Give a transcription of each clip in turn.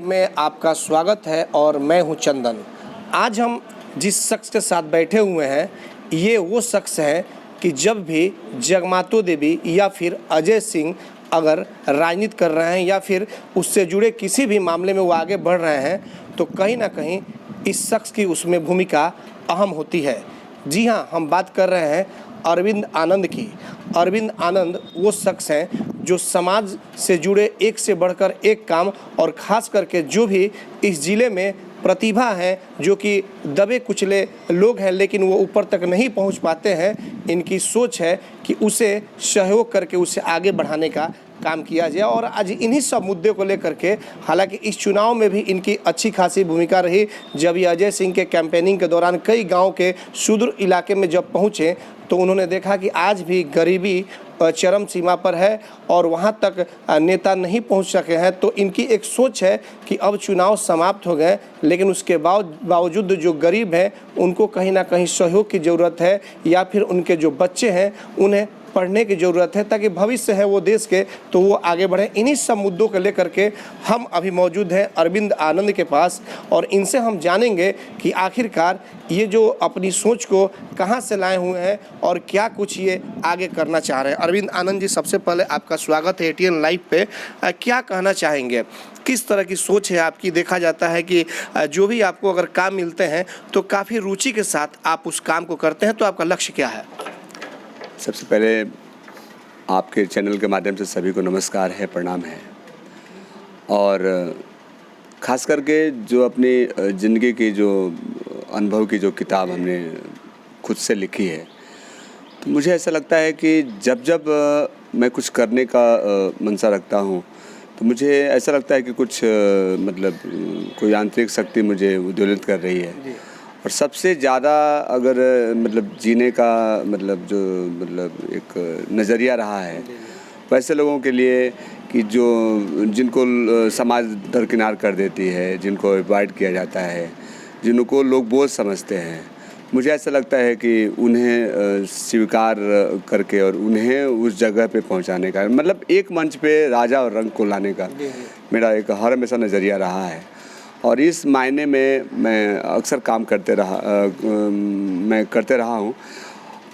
में आपका स्वागत है और मैं हूं चंदन। आज हम जिस शख्स के साथ बैठे हुए हैं ये वो शख्स हैं कि जब भी जगमातो देवी या फिर अजय सिंह अगर राजनीति कर रहे हैं या फिर उससे जुड़े किसी भी मामले में वो आगे बढ़ रहे हैं तो कहीं ना कहीं इस शख्स की उसमें भूमिका अहम होती है। जी हाँ, हम बात कर रहे हैं अरविंद आनंद की। अरविंद आनंद वो शख्स हैं जो समाज से जुड़े एक से बढ़कर एक काम और ख़ास करके जो भी इस ज़िले में प्रतिभा है, जो कि दबे कुचले लोग हैं लेकिन वो ऊपर तक नहीं पहुंच पाते हैं, इनकी सोच है कि उसे सहयोग करके उसे आगे बढ़ाने का काम किया जाए। और आज इन्हीं सब मुद्दे को लेकर के, हालांकि इस चुनाव में भी इनकी अच्छी खासी भूमिका रही। जब ये अजय सिंह के कैंपेनिंग के दौरान कई गांव के सुदूर इलाके में जब पहुंचे तो उन्होंने देखा कि आज भी गरीबी चरम सीमा पर है और वहां तक नेता नहीं पहुंच सके हैं। तो इनकी एक सोच है कि अब चुनाव समाप्त हो गए लेकिन उसके बावजूद जो गरीब हैं उनको कहीं ना कहीं सहयोग की ज़रूरत है या फिर उनके जो बच्चे हैं उन्हें पढ़ने की ज़रूरत है ताकि भविष्य है वो देश के तो वो आगे बढ़े। इन्हीं सब मुद्दों को लेकर के हम अभी मौजूद हैं अरविंद आनंद के पास और इनसे हम जानेंगे कि आखिरकार ये जो अपनी सोच को कहाँ से लाए हुए हैं और क्या कुछ ये आगे करना चाह रहे हैं। अरविंद आनंद जी, सबसे पहले आपका स्वागत है एटीएन लाइव पे। क्या कहना चाहेंगे, किस तरह की सोच है आपकी? देखा जाता है कि जो भी आपको अगर काम मिलते हैं तो काफ़ी रुचि के साथ आप उस काम को करते हैं, तो आपका लक्ष्य क्या है? सबसे पहले आपके चैनल के माध्यम से सभी को नमस्कार है, प्रणाम है। और ख़ास करके जो अपनी ज़िंदगी की जो अनुभव की जो किताब हमने खुद से लिखी है, तो मुझे ऐसा लगता है कि जब जब मैं कुछ करने का मनसा रखता हूँ तो मुझे ऐसा लगता है कि कुछ कोई आंतरिक शक्ति मुझे उद्वेलित कर रही है। और सबसे ज़्यादा अगर जीने का जो एक नज़रिया रहा है वैसे लोगों के लिए कि जिनको समाज दरकिनार कर देती है, जिनको अवॉइड किया जाता है, जिनको लोग बोझ समझते हैं, मुझे ऐसा लगता है कि उन्हें स्वीकार करके और उन्हें उस जगह पे पहुंचाने का एक मंच पे राजा और रंग को लाने का मेरा एक हर हमेशा नज़रिया रहा है। और इस मायने में मैं अक्सर काम करते रहा हूँ।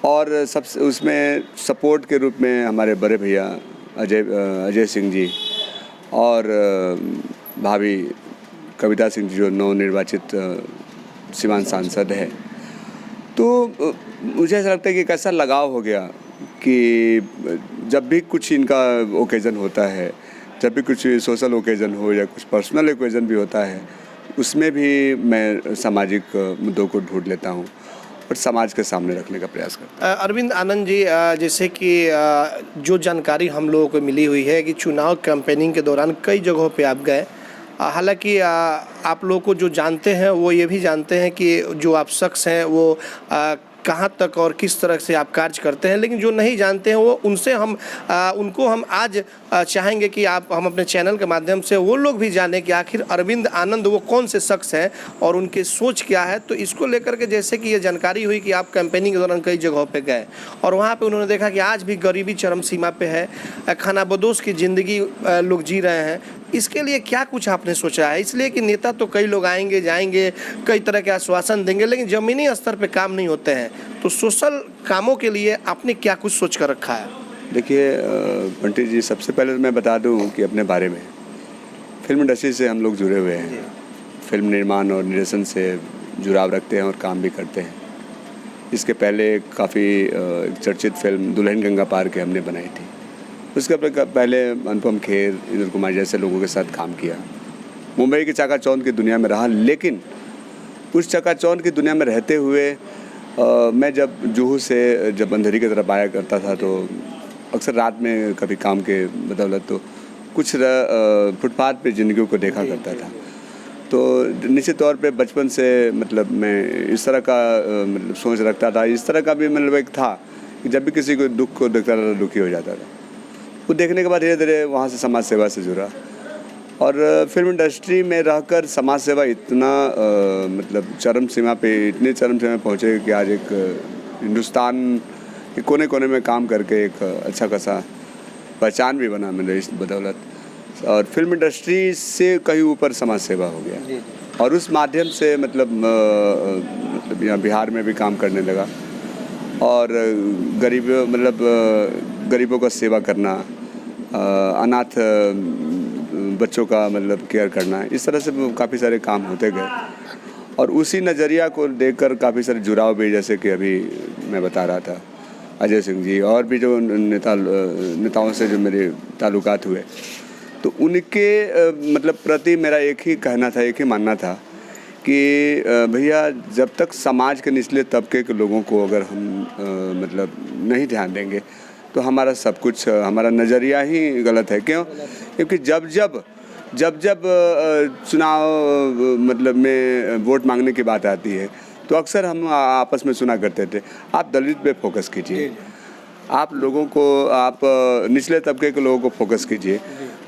और सबसे उसमें सपोर्ट के रूप में हमारे बड़े भैया अजय सिंह जी और भाभी कविता सिंह जी जो नवनिर्वाचित सीमांत सांसद है, तो मुझे ऐसा लगता है कि एक ऐसा लगाव हो गया कि जब भी कुछ इनका ओकेज़न होता है, जब भी कुछ सोशल ओकेज़न हो या कुछ पर्सनल ओकेज़न भी होता है, उसमें भी मैं सामाजिक मुद्दों को ढूंढ लेता हूँ और समाज के सामने रखने का प्रयास करता हूँ। अरविंद आनंद जी, जैसे कि जो जानकारी हम लोगों को मिली हुई है कि चुनाव कैंपेनिंग के दौरान कई जगहों पे आप गए, हालांकि आप लोगों को जो जानते हैं वो ये भी जानते हैं कि जो आप शख्स हैं वो कहाँ तक और किस तरह से आप कार्य करते हैं, लेकिन जो नहीं जानते हैं वो उनको हम आज चाहेंगे कि हम अपने चैनल के माध्यम से वो लोग भी जानें कि आखिर अरविंद आनंद वो कौन से शख्स हैं और उनकी सोच क्या है। तो इसको लेकर के जैसे कि ये जानकारी हुई कि आप कैंपेनिंग के दौरान कई जगहों पे गए और वहाँ पे उन्होंने देखा कि आज भी गरीबी चरम सीमा पे है, खानाबदोश की ज़िंदगी लोग जी रहे हैं। इसके लिए क्या कुछ आपने सोचा है? इसलिए कि नेता तो कई लोग आएंगे जाएंगे, कई तरह के आश्वासन देंगे, लेकिन ज़मीनी स्तर पे काम नहीं होते हैं। तो सोशल कामों के लिए आपने क्या कुछ सोच कर रखा है? देखिए पंडित जी, सबसे पहले तो मैं बता दूं कि अपने बारे में फिल्म इंडस्ट्री से हम लोग जुड़े हुए हैं, फिल्म निर्माण और निर्देशन से जुड़ाव रखते हैं और काम भी करते हैं। इसके पहले काफ़ी चर्चित फिल्म दुल्हन गंगा पार के हमने बनाई थी। उसके पहले अनुपम खेर, इंद्र कुमार जैसे लोगों के साथ काम किया। मुंबई की चकाचौंध की दुनिया में रहा, लेकिन उस चकाचौंध की दुनिया में रहते हुए मैं जब जुहू से जब अंधेरी की तरफ आया करता था तो अक्सर रात में कभी काम के बदौलत तो कुछ फुटपाथ पे ज़िंदगी को देखा करता था। तो निश्चित तौर पे बचपन से मैं इस तरह का सोच रखता था। इस तरह का भी एक था कि जब भी किसी को दुख को देखता था तो दुखी हो जाता था। वो देखने के बाद धीरे धीरे वहाँ से समाज सेवा से जुड़ा और फिल्म इंडस्ट्री में रहकर समाज सेवा इतना चरम सीमा पे पहुँचे कि आज एक हिंदुस्तान कोने कोने में काम करके एक अच्छा खासा पहचान भी बना मेरे इस बदौलत। और फिल्म इंडस्ट्री से कहीं ऊपर समाज सेवा हो गया और उस माध्यम से मतलब यहाँ बिहार में भी काम करने लगा और गरीबों का सेवा करना, अनाथ बच्चों का मतलब केयर करना, इस तरह से काफ़ी सारे काम होते गए और उसी नज़रिया को देखकर काफ़ी सारे जुड़ाव भी, जैसे कि अभी मैं बता रहा था अजय सिंह जी और भी जो नेताओं से जो मेरे ताल्लुकात हुए, तो उनके मतलब प्रति मेरा एक ही कहना था, एक ही मानना था कि भैया जब तक समाज के निचले तबके के लोगों को अगर हम मतलब नहीं ध्यान देंगे तो हमारा सब कुछ, हमारा नज़रिया ही गलत है। क्यों? क्योंकि जब चुनाव मतलब में वोट मांगने की बात आती है तो अक्सर हम आपस में सुना करते थे, आप दलित पे फोकस कीजिए, आप लोगों को, आप निचले तबके के लोगों को फोकस कीजिए,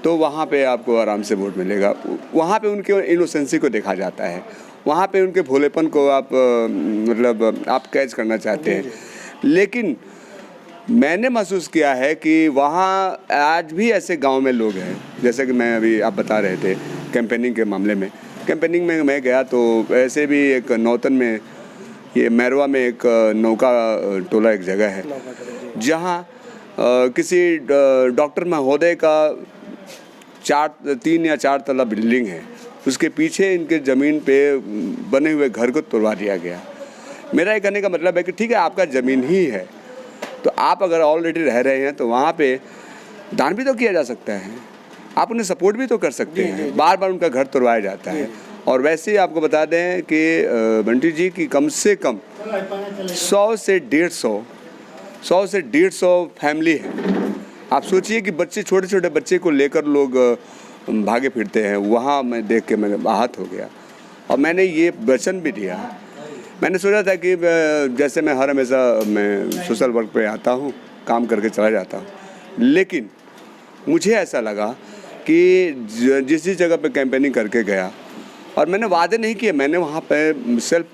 तो वहाँ पे आपको आराम से वोट मिलेगा। वहाँ पे उनके इनोसेंसी को देखा जाता है, वहाँ पे उनके भोलेपन को आप मतलब आप कैच करना चाहते हैं। लेकिन मैंने महसूस किया है कि वहाँ आज भी ऐसे गांव में लोग हैं, जैसे कि मैं अभी आप बता रहे थे कैंपेनिंग के मामले में, कैंपेनिंग में मैं गया तो ऐसे भी एक नौतन में, ये मैरवा में एक नौका टोला एक जगह है जहाँ किसी डॉक्टर महोदय का 3 या 4 तला बिल्डिंग है, उसके पीछे इनके ज़मीन पे बने हुए घर को तोड़वा दिया गया। मेरा ये कहने का मतलब है कि ठीक है आपका ज़मीन ही है, तो आप अगर ऑलरेडी रह रहे हैं तो वहाँ पे दान भी तो किया जा सकता है, आप उन्हें सपोर्ट भी तो कर सकते हैं। बार बार उनका घर तोड़वाया जाता है। और वैसे ही आपको बता दें कि बंटी जी की कम से कम 100 से 150 फैमिली है। आप सोचिए कि बच्चे, छोटे छोटे बच्चे को लेकर लोग भागे फिरते हैं। वहाँ मैं देख के मैं आहत हो गया और मैंने ये वचन भी दिया। मैंने सोचा था कि जैसे मैं हर हमेशा मैं सोशल वर्क पे आता हूँ, काम करके चला जाता हूँ, लेकिन मुझे ऐसा लगा कि जिस जगह पे कैंपेनिंग करके गया और मैंने वादे नहीं किए, मैंने वहाँ पे सेल्फ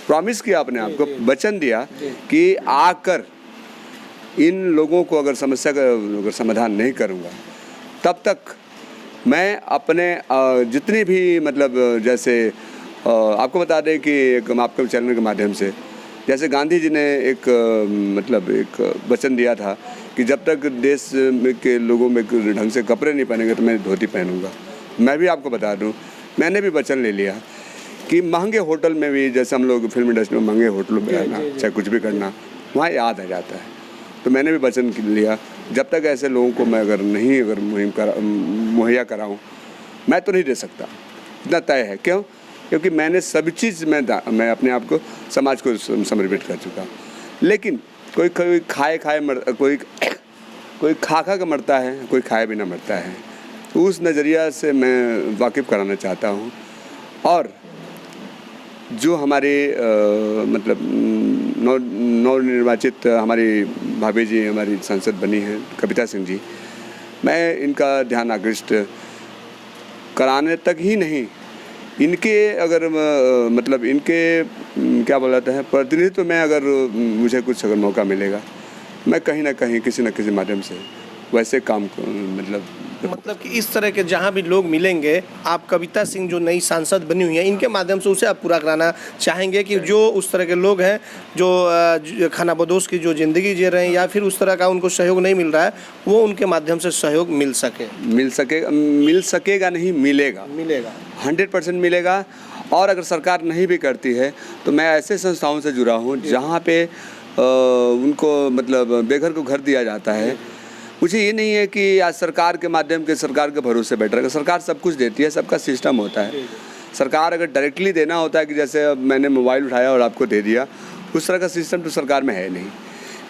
प्रॉमिस किया, अपने आप को वचन दिया कि आकर इन लोगों को अगर समस्या का अगर समाधान नहीं करूँगा तब तक मैं अपने जितनी भी मतलब जैसे आपको बता दें कि एक आपके चैनल के माध्यम से, जैसे गांधी जी ने एक मतलब एक वचन दिया था कि जब तक देश के लोगों में ढंग से कपड़े नहीं पहनेंगे तो मैं धोती पहनूंगा। मैं भी आपको बता दूं, मैंने भी वचन ले लिया कि महंगे होटल में भी, जैसे हम लोग फिल्म इंडस्ट्री में महंगे होटलों में रहना, चाहे कुछ भी करना, वहाँ याद आ जाता है। तो मैंने भी वचन लिया, जब तक ऐसे लोगों को मैं अगर मुहैया कराऊँ मैं तो नहीं दे सकता, इतना तय है। क्यों? क्योंकि मैंने सभी चीज़ में मैं अपने आप को समाज को समर्पित कर चुका। लेकिन कोई कोई खा के मरता है, कोई खाए बिना मरता है। तो उस नज़रिया से मैं वाकिफ़ कराना चाहता हूँ। और जो हमारे मतलब नवनिर्वाचित हमारी भाभी जी हमारी सांसद बनी हैं कविता सिंह जी, मैं इनका ध्यान आकृष्ट कराने तक ही नहीं, इनके अगर मतलब इनके क्या बोला जाता है प्रतिनिधित्व में अगर मुझे कुछ अगर मौका मिलेगा, मैं कहीं ना कहीं किसी न किसी माध्यम से वैसे काम को मतलब कि इस तरह के जहाँ भी लोग मिलेंगे, आप कविता सिंह जो नई सांसद बनी हुई हैं, इनके माध्यम से उसे आप पूरा कराना चाहेंगे कि जो उस तरह के लोग हैं जो खानाबदोश की जो ज़िंदगी जी रहे हैं या फिर उस तरह का उनको सहयोग नहीं मिल रहा है, वो उनके माध्यम से सहयोग मिल सकेगा नहीं, मिलेगा 100% मिलेगा। और अगर सरकार नहीं भी करती है तो मैं ऐसे संस्थाओं से जुड़ा हूँ जहाँ पे उनको मतलब बेघर को घर दिया जाता है। मुझे ये नहीं है कि आज सरकार के माध्यम के सरकार के भरोसे बैठ रहे, सरकार सब कुछ देती है, सबका सिस्टम होता है। सरकार अगर डायरेक्टली देना होता है कि जैसे अब मैंने मोबाइल उठाया और आपको दे दिया, उस तरह का सिस्टम तो सरकार में है नहीं।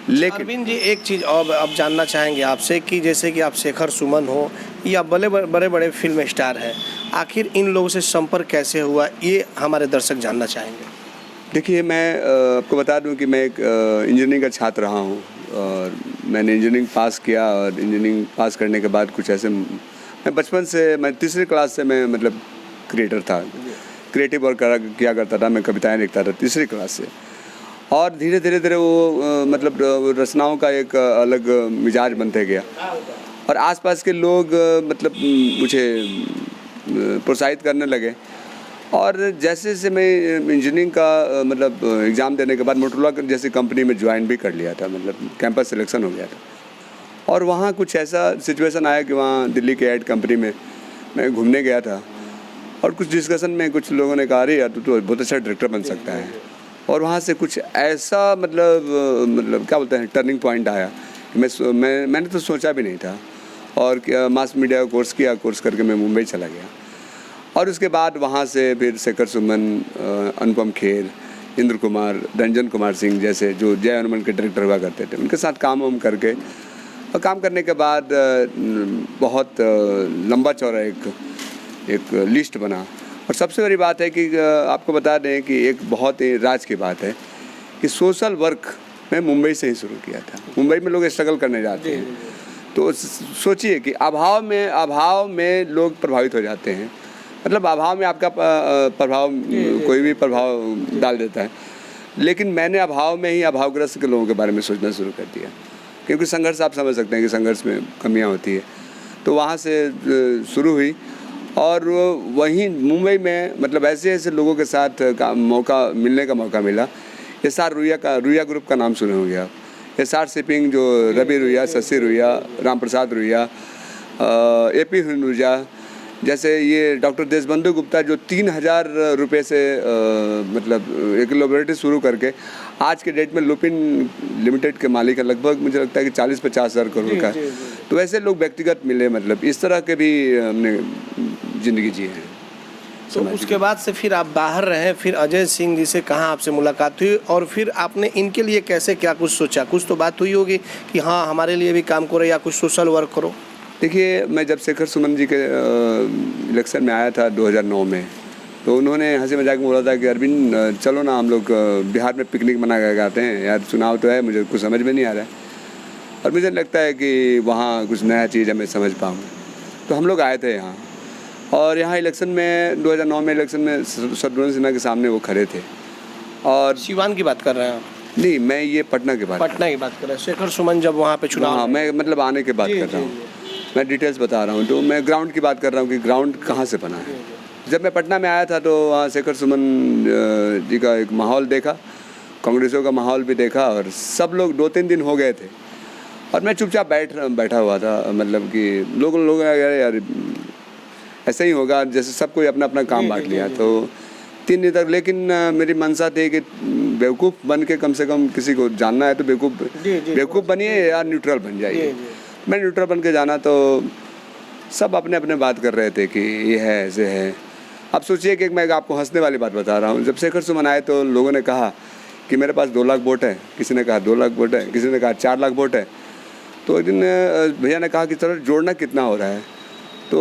लेकिन अरविंद जी, एक चीज़ और अब जानना चाहेंगे आपसे कि जैसे कि आप शेखर सुमन हो या बड़े बड़े फिल्म स्टार हैं, आखिर इन लोगों से संपर्क कैसे हुआ, ये हमारे दर्शक जानना चाहेंगे। देखिए, मैं आपको बता दूं कि मैं एक इंजीनियरिंग का छात्र रहा हूं और मैंने इंजीनियरिंग पास किया और इंजीनियरिंग पास करने के बाद कुछ ऐसे, मैं बचपन से, मैं तीसरी क्लास से मैं मतलब क्रिएटर था, क्रिएटिव वर्क किया करता था, मैं कविताएं लिखता था तीसरी क्लास से। और धीरे धीरे वो मतलब रचनाओं का एक अलग मिजाज बनते गया और आसपास के लोग मतलब मुझे प्रोत्साहित करने लगे। और जैसे जैसे मैं इंजीनियरिंग का मतलब एग्ज़ाम देने के बाद मोटोरोला जैसी कंपनी में ज्वाइन भी कर लिया था, मतलब कैंपस सिलेक्शन हो गया था। और वहाँ कुछ ऐसा सिचुएशन आया कि वहाँ दिल्ली के ऐड कंपनी में मैं घूमने गया था और कुछ डिस्कशन में कुछ लोगों ने कहा अरे यार तू तो बहुत अच्छा डायरेक्टर बन सकता है। और वहाँ से कुछ ऐसा मतलब क्या बोलते हैं टर्निंग पॉइंट आया कि मैंने तो सोचा भी नहीं था। और मास मीडिया का कोर्स किया, कोर्स करके मैं मुंबई चला गया। और उसके बाद वहाँ से फिर शेखर सुमन, अनुपम खेर, इंद्र कुमार, रंजन कुमार सिंह जैसे जो जय हनुमान के डायरेक्टर हुआ करते थे, उनके साथ काम वाम करके और काम करने के बाद बहुत लंबा चौड़ा एक लिस्ट बना। और सबसे बड़ी बात है कि आपको बता दें कि एक बहुत ही राज की बात है कि सोशल वर्क मैं मुंबई से ही शुरू किया था। मुंबई में लोग स्ट्रगल करने जाते हैं, तो सोचिए कि अभाव में लोग प्रभावित हो जाते हैं। मतलब अभाव में आपका प्रभाव कोई भी प्रभाव डाल देता है, लेकिन मैंने अभाव में ही अभावग्रस्त के लोगों के बारे में सोचना शुरू कर दिया, क्योंकि संघर्ष आप समझ सकते हैं कि संघर्ष में कमियां होती है। तो वहाँ से शुरू हुई और वहीं मुंबई में मतलब ऐसे लोगों के साथ मिलने का मौका मिला। एसआर रुइया ग्रुप का नाम सुने होंगे आप। एसआर शिपिंग जो रवि रुइया, शशि रुइया, राम प्रसाद रुइया, एपी हिंदुजा जैसे ये डॉक्टर देशबंधु गुप्ता जो 3,000 रुपये से मतलब एक लेबोरेटरी शुरू करके आज के डेट में लुपिन लिमिटेड के मालिक है। लगभग मुझे लगता है कि 40-50 हज़ार करोड़ का। तो वैसे लोग व्यक्तिगत मिले, मतलब इस तरह के भी हमने ज़िंदगी जी है। तो उसके बाद से फिर आप बाहर रहे, फिर अजय सिंह जी से कहाँ आपसे मुलाकात हुई और फिर आपने इनके लिए कैसे क्या कुछ सोचा? कुछ तो बात हुई होगी कि हाँ हमारे लिए भी काम करो या कुछ सोशल वर्क करो। देखिए, मैं जब शेखर सुमन जी के इलेक्शन में आया था 2009 में, तो उन्होंने हंसी मजाक में बोला था कि अरविंद चलो ना हम लोग बिहार में पिकनिक मना कर आते हैं, यार चुनाव तो है, मुझे कुछ समझ में नहीं आ रहा है और मुझे लगता है कि वहाँ कुछ नया चीज़ मैं समझ पाऊँ। तो हम लोग आए थे यहाँ और यहाँ इलेक्शन में 2009 में इलेक्शन में शत्रुघ्न सिन्हा के सामने वो खड़े थे। और सिवान की बात कर रहे हैं आप? नहीं, मैं ये पटना की बात कर रहा हूँ। शेखर सुमन जब वहाँ पे चुनाव, हाँ मैं मतलब आने की बात कर रहा हूँ, मैं डिटेल्स बता रहा हूँ। तो मैं ग्राउंड की बात कर रहा हूँ कि ग्राउंड कहाँ से बना है। जब मैं पटना में आया था तो वहाँ शेखर सुमन जी का एक माहौल देखा, कांग्रेसों का माहौल भी देखा और सब लोग 2-3 दिन हो गए थे और मैं चुपचाप बैठा हुआ था। मतलब कि लोग यार ऐसे ही होगा, जैसे सब कोई अपना अपना काम बांट लिया। तो 3 दिन तक, लेकिन मेरी मंशा थी कि बेवकूफ़ बन के कम से कम किसी को जानना है तो बेवकूफ़ बनिए या न्यूट्रल बन जाइए। मैं न्यूट्रल बन के जाना तो सब अपने अपने बात कर रहे थे कि ये है ऐसे है। अब सोचिए कि मैं आपको हंसने वाली बात बता रहा हूँ। जब शेखर सुमन आए तो लोगों ने कहा कि मेरे पास 2 लाख वोट है, किसी ने कहा 2 लाख वोट है, किसी ने कहा 4 लाख वोट है। तो एक दिन भैया ने कहा कि चलो जोड़ना कितना हो रहा है। तो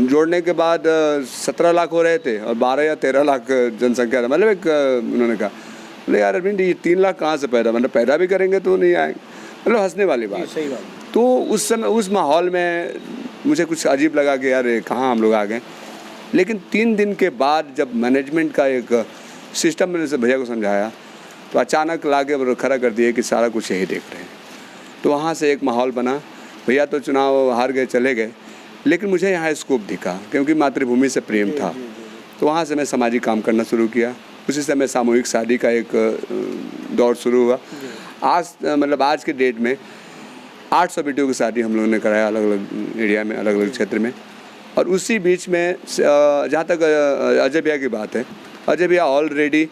जोड़ने के बाद 17 लाख हो रहे थे और 12 या 13 लाख जनसंख्या था। मतलब एक उन्होंने कहा बोले यार अरविंद ये 3 लाख कहाँ से पैदा, मतलब पैदा भी करेंगे तो नहीं आएंगे। मतलब हंसने वाली बात। सही बात। तो उस समय उस माहौल में मुझे कुछ अजीब लगा कि यार कहाँ हम लोग आ गए। लेकिन 3 दिन के बाद जब मैनेजमेंट का एक सिस्टम मैंने से भैया को समझाया तो अचानक ला के खड़ा कर दिए कि सारा कुछ यही देख रहे हैं। तो वहाँ से एक माहौल बना। भैया तो चुनाव हार गए, चले गए, लेकिन मुझे यहाँ स्कोप दिखा क्योंकि मातृभूमि से प्रेम था। तो वहाँ से मैं सामाजिक काम करना शुरू किया। उसी समय सामूहिक शादी का एक दौर शुरू हुआ। आज के डेट में 800 बेटियों की शादी हम लोगों ने कराया अलग अलग एरिया में, अलग अलग क्षेत्र में। और उसी बीच में जहाँ तक अजय भैया की बात है, अजय भैया ऑलरेडी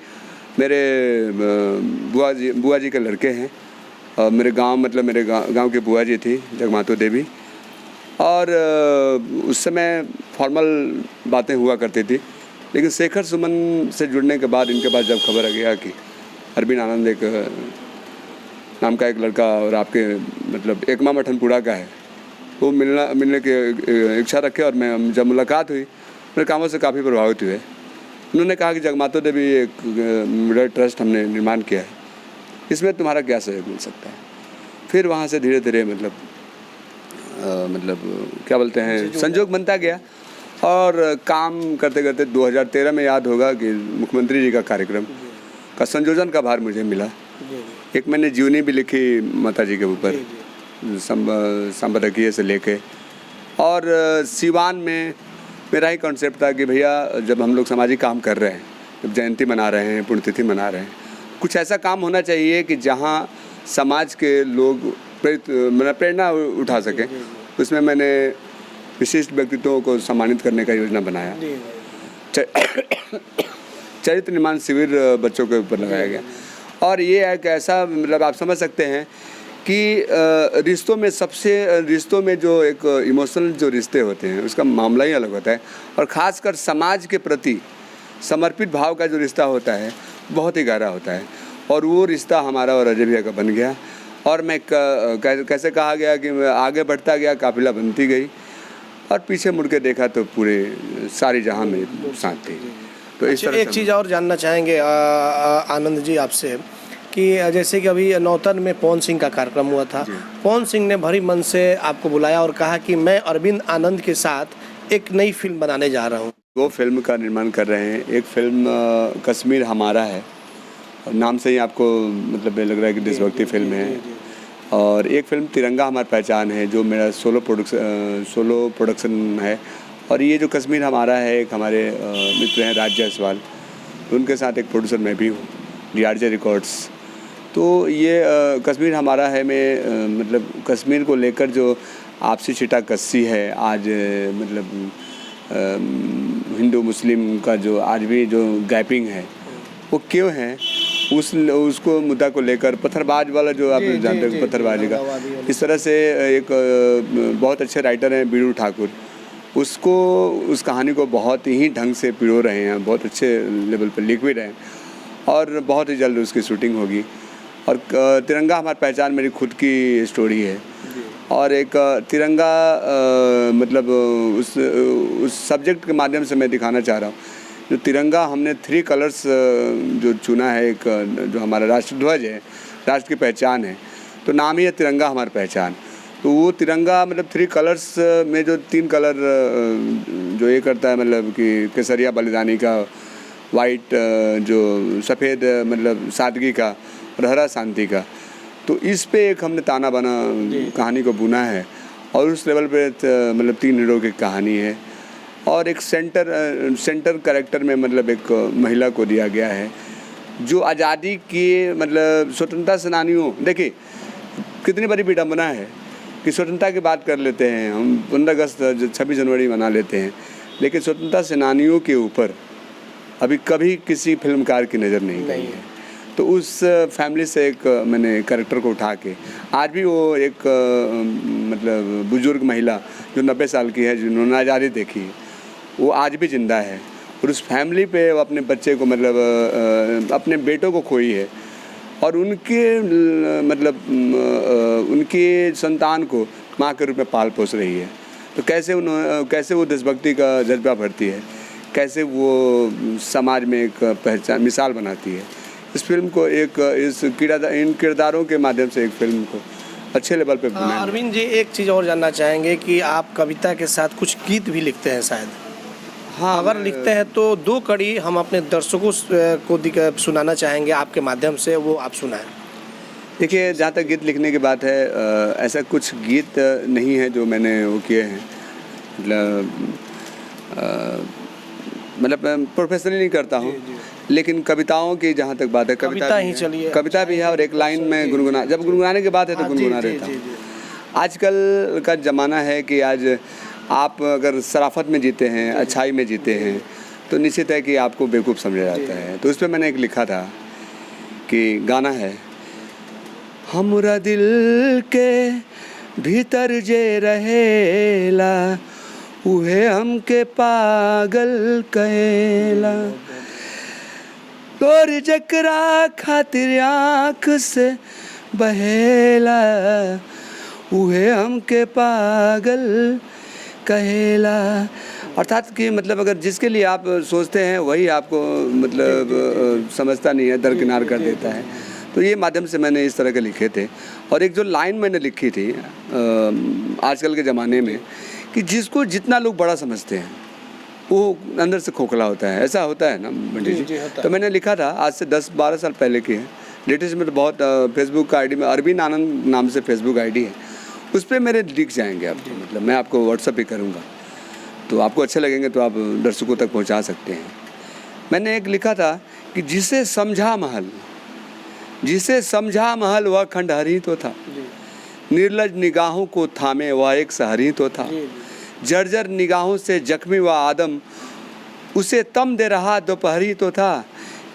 मेरे बुआ जी के लड़के हैं। मेरे गांव की बुआ जी थी जगमातो देवी। और उस समय फॉर्मल बातें हुआ करती थी, लेकिन शेखर सुमन से जुड़ने के बाद इनके पास जब खबर आ गया कि अरविंद आनंद एक नाम का एक लड़का और आपके मतलब एकमा मठनपुरा का है, वो मिलने की इच्छा रखे। और मैं जब मुलाकात हुई मेरे कामों से काफ़ी प्रभावित हुए। उन्होंने कहा कि जगमातो देवी एक मिडल ट्रस्ट हमने निर्माण किया है, इसमें तुम्हारा क्या सहयोग मिल सकता है। फिर वहाँ से धीरे धीरे मतलब क्या बोलते हैं संजोग बनता गया। और काम करते करते 2013 में याद होगा कि मुख्यमंत्री जी का कार्यक्रम का संयोजन का भार मुझे मिला। एक मैंने जीवनी भी लिखी माता जी के ऊपर, संपादकीय से लेके। और सिवान में मेरा ही कॉन्सेप्ट था कि भैया जब हम लोग सामाजिक काम कर रहे हैं, जब जयंती मना रहे हैं, पुण्यतिथि मना रहे हैं, कुछ ऐसा काम होना चाहिए कि जहाँ समाज के लोग प्रेरणा उठा सकें। उसमें मैंने विशिष्ट व्यक्तित्वों को सम्मानित करने का योजना बनाया। चरित्र निर्माण शिविर बच्चों के ऊपर लगाया गया। और ये एक ऐसा मतलब आप समझ सकते हैं कि रिश्तों में जो एक इमोशनल जो रिश्ते होते हैं उसका मामला ही अलग होता है। और ख़ासकर समाज के प्रति समर्पित भाव का जो रिश्ता होता है बहुत ही गहरा होता है। और वो रिश्ता हमारा और अजय भैया का बन गया। और मैं कैसे कहा गया कि आगे बढ़ता गया, काफिला बनती गई, और पीछे मुड़ के देखा तो पूरे सारी जहां में साथ थी। तो इस तरह एक चीज़ और जानना चाहेंगे आनंद जी आपसे कि जैसे कि अभी नौतन में पवन सिंह का कार्यक्रम हुआ था, पवन सिंह ने भरी मन से आपको बुलाया और कहा कि मैं अरविंद आनंद के साथ एक नई फिल्म बनाने जा रहा हूँ। वो फिल्म का निर्माण कर रहे हैं। एक फिल्म कश्मीर हमारा है, नाम से ही आपको मतलब लग रहा है कि देशभक्ति फिल्म है। और एक फिल्म तिरंगा हमारी पहचान है जो मेरा सोलो प्रोडक्शन है। और ये जो कश्मीर हमारा है, एक हमारे मित्र हैं राज जायसवाल, उनके साथ एक प्रोड्यूसर मैं भी हूँ, DRJ रिकॉर्ड्स। तो ये कश्मीर हमारा है में मतलब कश्मीर को लेकर जो आपसी छिटाकस्सी है आज, मतलब हिंदू मुस्लिम का जो आज भी जो गैपिंग है वो क्यों है, उसको मुद्दा को लेकर पत्थरबाज वाला जो आप जानते हैं पत्थरबाजी का, इस तरह से एक बहुत अच्छे राइटर हैं बीरू ठाकुर, उसको उस कहानी को बहुत ही ढंग से पिरो रहे हैं, बहुत अच्छे लेवल पर लिख भी रहे हैं। और बहुत ही जल्द उसकी शूटिंग होगी। और तिरंगा हमारी पहचान मेरी खुद की स्टोरी है। और एक तिरंगा मतलब उस सब्जेक्ट के माध्यम से मैं दिखाना चाह रहा हूँ जो तिरंगा हमने 3 कलर्स जो चुना है, एक जो हमारा राष्ट्रध्वज है, राष्ट्र की पहचान है, तो नाम ही है तिरंगा हमारी पहचान। तो वो तिरंगा मतलब 3 कलर्स में जो 3 कलर जो ये करता है, मतलब कि केसरिया बलिदानी का, वाइट जो सफ़ेद मतलब सादगी का, और हरा शांति का। तो इस पे एक हमने ताना बाना कहानी को बुना है। और उस लेवल पे मतलब 3 हीरो की कहानी है। और एक सेंटर कैरेक्टर में मतलब एक महिला को दिया गया है जो आज़ादी की मतलब स्वतंत्रता सेनानियों, देखिए कितनी बड़ी विडम्बना है कि स्वतंत्रता की बात कर लेते हैं हम, 15 अगस्त 26 जनवरी मना लेते हैं, लेकिन स्वतंत्रता सेनानियों के ऊपर अभी कभी किसी फिल्मकार की नज़र नहीं गई है। तो उस फैमिली से एक मैंने कैरेक्टर को उठा के, आज भी वो एक मतलब बुजुर्ग महिला जो 90 साल की है, जिन्होंने आज़ादी देखी है, वो आज भी ज़िंदा है। और उस फैमिली पे वो अपने बच्चे को मतलब अपने बेटों को खोई है, और उनके मतलब उनकी संतान को माँ के रूप में पाल पोस रही है। तो कैसे वो देशभक्ति का जज्बा भरती है, कैसे वो समाज में एक पहचान मिसाल बनाती है। इस फिल्म को इन किरदारों के माध्यम से एक फिल्म को अच्छे लेवल पे बनाया। अरविंद जी, एक चीज़ और जानना चाहेंगे कि आप कविता के साथ कुछ गीत भी लिखते हैं शायद? हाँ, अगर लिखते हैं तो 2 कड़ी हम अपने दर्शकों को सुनाना चाहेंगे आपके माध्यम से, वो आप सुनाएं। देखिए, जहाँ तक गीत लिखने की बात है, ऐसा कुछ गीत नहीं है जो मैंने वो किए हैं, मतलब प्रोफेशनली नहीं करता हूँ, लेकिन कविताओं की जहाँ तक बात है, कविता भी है। और एक लाइन में जब गुनगुनाने की बात है तो गुनगुना रहता हूँ। आजकल का ज़माना है कि आज आप अगर शराफत में जीते हैं, अच्छाई में जीते हैं, तो निश्चित है कि आपको बेवकूफ़ समझा जाता है। तो उस पर मैंने एक लिखा था कि गाना है, हमरा दिल के भीतर जे रहेला उहे हमके पागल कहेला, तोर जकरा खातिर आँख से बहेला उहे हमके पागल कहेला। अर्थात कि मतलब अगर जिसके लिए आप सोचते हैं वही आपको मतलब समझता नहीं है, दरकिनार कर देता है। तो ये माध्यम से मैंने इस तरह के लिखे थे। और एक जो लाइन मैंने लिखी थी आजकल के ज़माने में कि जिसको जितना लोग बड़ा समझते हैं वो अंदर से खोखला होता है, ऐसा होता है ना बंटी जी? तो मैंने लिखा था, आज से 10-12 साल पहले की है, लेटेस्ट में तो बहुत फेसबुक का आईडी में अरविंद आनंद नाम से फेसबुक आईडी है, उस पर मेरे लिख जाएंगे आपको, मतलब मैं आपको व्हाट्सएप पे करूँगा, तो आपको अच्छे लगेंगे तो आप दर्शकों तक पहुँचा सकते हैं। मैंने एक लिखा था कि जिसे समझा महल वह खंडहर ही तो था, निर्लज निगाहों को थामे वह एक शहर ही तो था, जर्जर निगाहों से जख्मी वह आदम उसे तम दे रहा दोपहर ही तो था,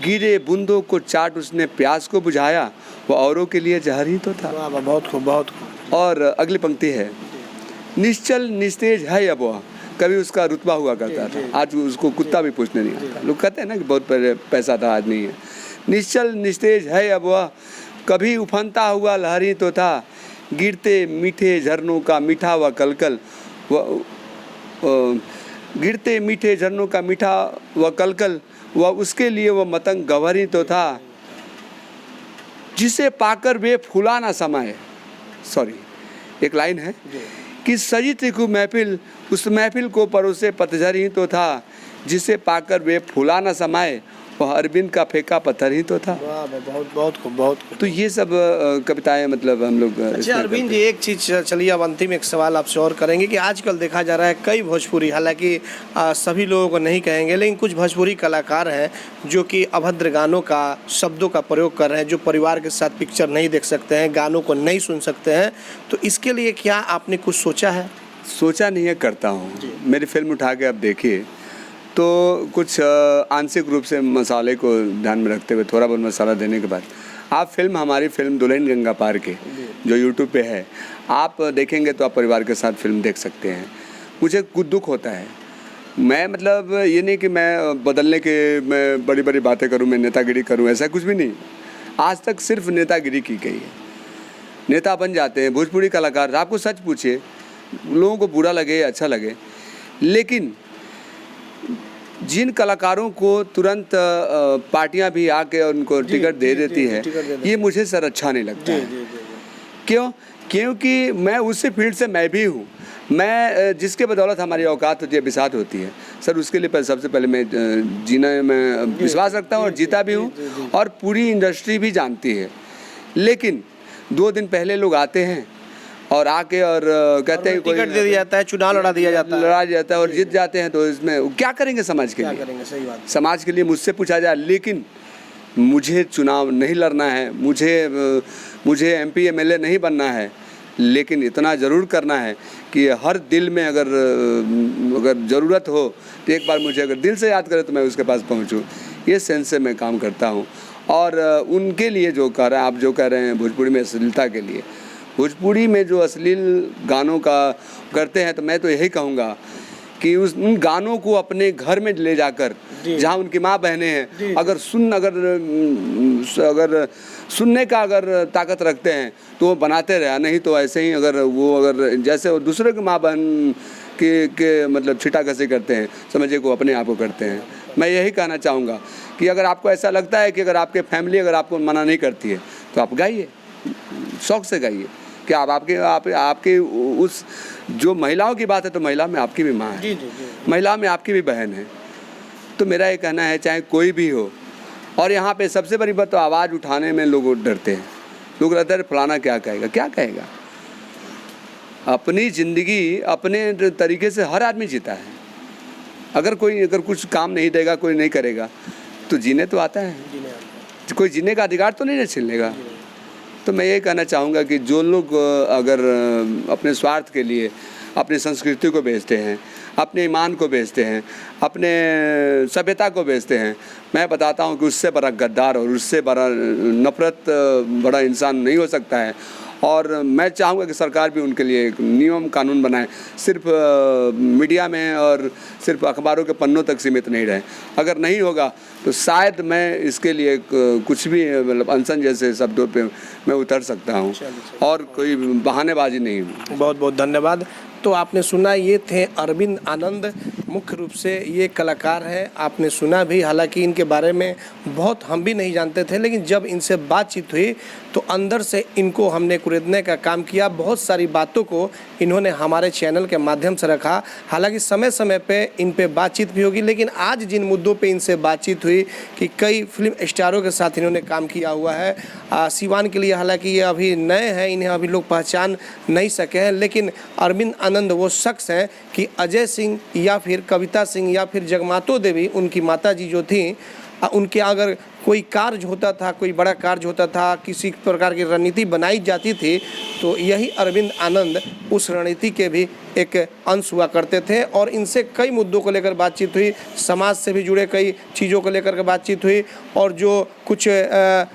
गिरे बूंदों को चाट उसने प्यास को बुझाया वह औरों के लिए जहर ही तो था। बहुत खूब, बहुत खूब। और अगली पंक्ति है, निश्चल निस्तेज है अब वह, कभी उसका रुतबा हुआ करता था, आज उसको कुत्ता भी पूछने नहीं आता। लोग कहते हैं ना कि बहुत पैसा था, आज नहीं है। निश्चल निस्तेज है अब वह, कभी उफनता हुआ लहरी तो था, गिरते मीठे झरनों का मीठा व कलकल गिरते मीठे झरनों का मीठा व कलकल वह उसके लिए वह मतंग गंवार ही तो था, जिसे पाकर वे फूला ना समाये। सॉरी, एक लाइन है कि सजी थी खूब महफिल, उस महफिल को परोसे पतझर ही तो था, जिसे पाकर वे फूला ना समाये वह अरविंद का फेंका पत्थर ही तो था। बहुत बहुत खूब, बहुत खूब। तो ये सब कविताएं मतलब हम लोग। अच्छा अरविंद जी, एक चीज़ चलिए अब अंतिम एक सवाल आपसे और करेंगे कि आजकल देखा जा रहा है कई भोजपुरी, हालांकि सभी लोगों को नहीं कहेंगे, लेकिन कुछ भोजपुरी कलाकार हैं जो कि अभद्र गानों का, शब्दों का प्रयोग कर रहे हैं, जो परिवार के साथ पिक्चर नहीं देख सकते हैं, गानों को नहीं सुन सकते हैं। तो इसके लिए क्या आपने कुछ सोचा है? सोचा नहीं है, करता हूँ। मेरी फिल्म उठा के आप देखिए तो कुछ आंशिक रूप से मसाले को ध्यान में रखते हुए, थोड़ा बहुत मसाला देने के बाद आप हमारी फिल्म दुल्हन गंगा पार के जो यूट्यूब पे है, आप देखेंगे तो आप परिवार के साथ फिल्म देख सकते हैं। मुझे कुछ दुख होता है, मैं मतलब ये नहीं कि मैं बदलने के मैं बड़ी बड़ी बातें करूं, मैं नेतागिरी करूं, ऐसा कुछ भी नहीं। आज तक सिर्फ नेतागिरी की गई है, नेता बन जाते हैं भोजपुरी कलाकार। आपको सच पूछिए, लोगों को बुरा लगे या अच्छा लगे, लेकिन जिन कलाकारों को तुरंत पार्टियां भी आके उनको टिकट दे देती है, ये मुझे सर अच्छा नहीं लगता है। क्यों? क्योंकि मैं उसी फील्ड से मैं भी हूँ। मैं जिसके बदौलत हमारी औकात होती है, बिसात होती है सर, उसके लिए सबसे पहले मैं जीने में विश्वास रखता हूँ और जीता भी हूँ, और पूरी इंडस्ट्री भी जानती है। लेकिन 2 दिन पहले लोग आते हैं और आके और कहते हैं टिकट दे दिया जाता है, चुनाव लड़ा जाता है और जीत जाते हैं, तो इसमें क्या करेंगे समाज के लिए? क्या करेंगे? सही बात। समाज के लिए मुझसे पूछा जाए, लेकिन मुझे चुनाव नहीं लड़ना है, मुझे MP MLA नहीं बनना है, लेकिन इतना ज़रूर करना है कि हर दिल में अगर ज़रूरत हो तो एक बार मुझे अगर दिल से याद करे तो मैं उसके पास पहुंचूं। ये सेंस से मैं काम करता हूं। और उनके लिए जो कह रहे हैं आप, जो कह रहे हैं भोजपुरी में अश्लीलता के लिए, भोजपुरी में जो अश्लील गानों का करते हैं, तो मैं तो यही कहूँगा कि उन गानों को अपने घर में ले जाकर, जहाँ उनकी माँ बहनें हैं, अगर सुनने का अगर ताकत रखते हैं तो वो बनाते रहे, नहीं तो ऐसे ही अगर जैसे वो दूसरे की माँ बहन के मतलब छिटाकसी करते हैं, समझिए को अपने आप को करते हैं। मैं यही कहना चाहूँगा कि अगर आपको ऐसा लगता है कि अगर आपके फैमिली अगर आपको मना नहीं करती है तो आप गाइए, शौक से गाइए। कि आपके उस जो महिलाओं की बात है, तो महिला में आपकी भी माँ है, महिला में आपकी भी बहन है। तो मेरा ये कहना है, चाहे कोई भी हो, और यहाँ पे सबसे बड़ी बात तो आवाज़ उठाने में लोग डरते हैं। लोग रहते हैं फलाना क्या कहेगा, क्या कहेगा। अपनी ज़िंदगी अपने तरीके से हर आदमी जीता है। अगर कुछ काम नहीं देगा, कोई नहीं करेगा, तो जीने तो आता है, कोई जीने का अधिकार तो नहीं छीन लेगा। तो मैं ये कहना चाहूँगा कि जो लोग अगर अपने स्वार्थ के लिए अपनी संस्कृति को बेचते हैं, अपने ईमान को बेचते हैं, अपने सभ्यता को बेचते हैं, मैं बताता हूँ कि उससे बड़ा गद्दार और उससे बड़ा नफरत बड़ा इंसान नहीं हो सकता है। और मैं चाहूँगा कि सरकार भी उनके लिए एक नियम कानून बनाए, सिर्फ मीडिया में और सिर्फ अखबारों के पन्नों तक सीमित नहीं रहे। अगर नहीं होगा तो शायद मैं इसके लिए कुछ भी मतलब अनशन जैसे शब्दों पे मैं उतर सकता हूँ, और कोई बहानेबाजी नहीं। बहुत बहुत धन्यवाद। तो आपने सुना, ये थे अरविंद आनंद, मुख्य रूप से ये कलाकार हैं, आपने सुना भी, हालांकि इनके बारे में बहुत हम भी नहीं जानते थे, लेकिन जब इनसे बातचीत हुई तो अंदर से इनको हमने कुरेदने का काम किया। बहुत सारी बातों को इन्होंने हमारे चैनल के माध्यम से रखा। हालांकि समय समय पे इन पे बातचीत भी होगी, लेकिन आज जिन मुद्दों पे इनसे बातचीत हुई कि कई फिल्म स्टारों के साथ इन्होंने काम किया हुआ है। सिवान के लिए हालांकि ये अभी नए हैं, इन्हें अभी लोग पहचान नहीं सके हैं, लेकिन अरविंद आनंद वो शख्स हैं कि अजय सिंह या फिर कविता सिंह या फिर जगमातो देवी उनकी माता जी जो थी, उनके अगर कोई कार्य होता था, कोई बड़ा कार्य होता था, किसी प्रकार की रणनीति बनाई जाती थी, तो यही अरविंद आनंद उस रणनीति के भी एक अंश हुआ करते थे। और इनसे कई मुद्दों को लेकर बातचीत हुई, समाज से भी जुड़े कई चीज़ों को लेकर के बातचीत हुई, और जो कुछ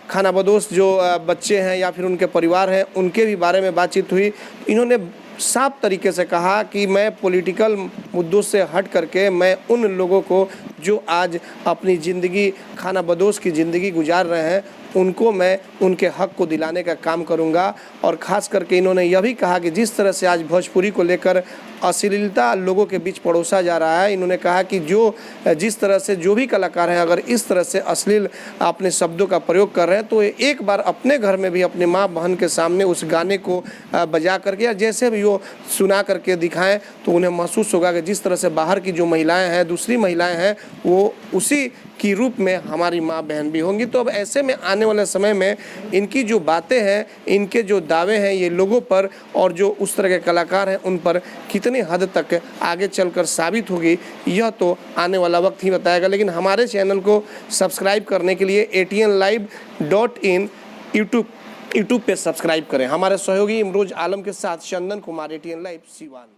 खानाबदोश जो बच्चे हैं या फिर उनके परिवार हैं, उनके भी बारे में बातचीत हुई। इन्होंने साफ तरीके से कहा कि मैं पॉलिटिकल मुद्दों से हट करके मैं उन लोगों को जो आज अपनी ज़िंदगी खानाबदोश की ज़िंदगी गुजार रहे हैं, उनको मैं उनके हक को दिलाने का काम करूंगा। और ख़ास करके इन्होंने यह भी कहा कि जिस तरह से आज भोजपुरी को लेकर अश्लीलता लोगों के बीच परोसा जा रहा है, इन्होंने कहा कि जिस तरह से जो भी कलाकार हैं अगर इस तरह से अश्लील अपने शब्दों का प्रयोग कर रहे हैं, तो एक बार अपने घर में भी अपने माँ बहन के सामने उस गाने को बजा करके या जैसे भी वो सुना करके दिखाएं, तो उन्हें महसूस होगा कि जिस तरह से बाहर की जो महिलाएं हैं, दूसरी महिलाएं हैं, वो उसी की रूप में हमारी माँ बहन भी होंगी। तो अब ऐसे में आने वाले समय में इनकी जो बातें हैं, इनके जो दावे हैं, ये लोगों पर और जो उस तरह के कलाकार हैं उन पर कितनी हद तक आगे चलकर साबित होगी, यह तो आने वाला वक्त ही बताएगा। लेकिन हमारे चैनल को सब्सक्राइब करने के लिए ATNlive.in यूट्यूब पे सब्सक्राइब करें। हमारे सहयोगी इमरोज आलम के साथ चंदन कुमार, ATN लाइव, सिवान।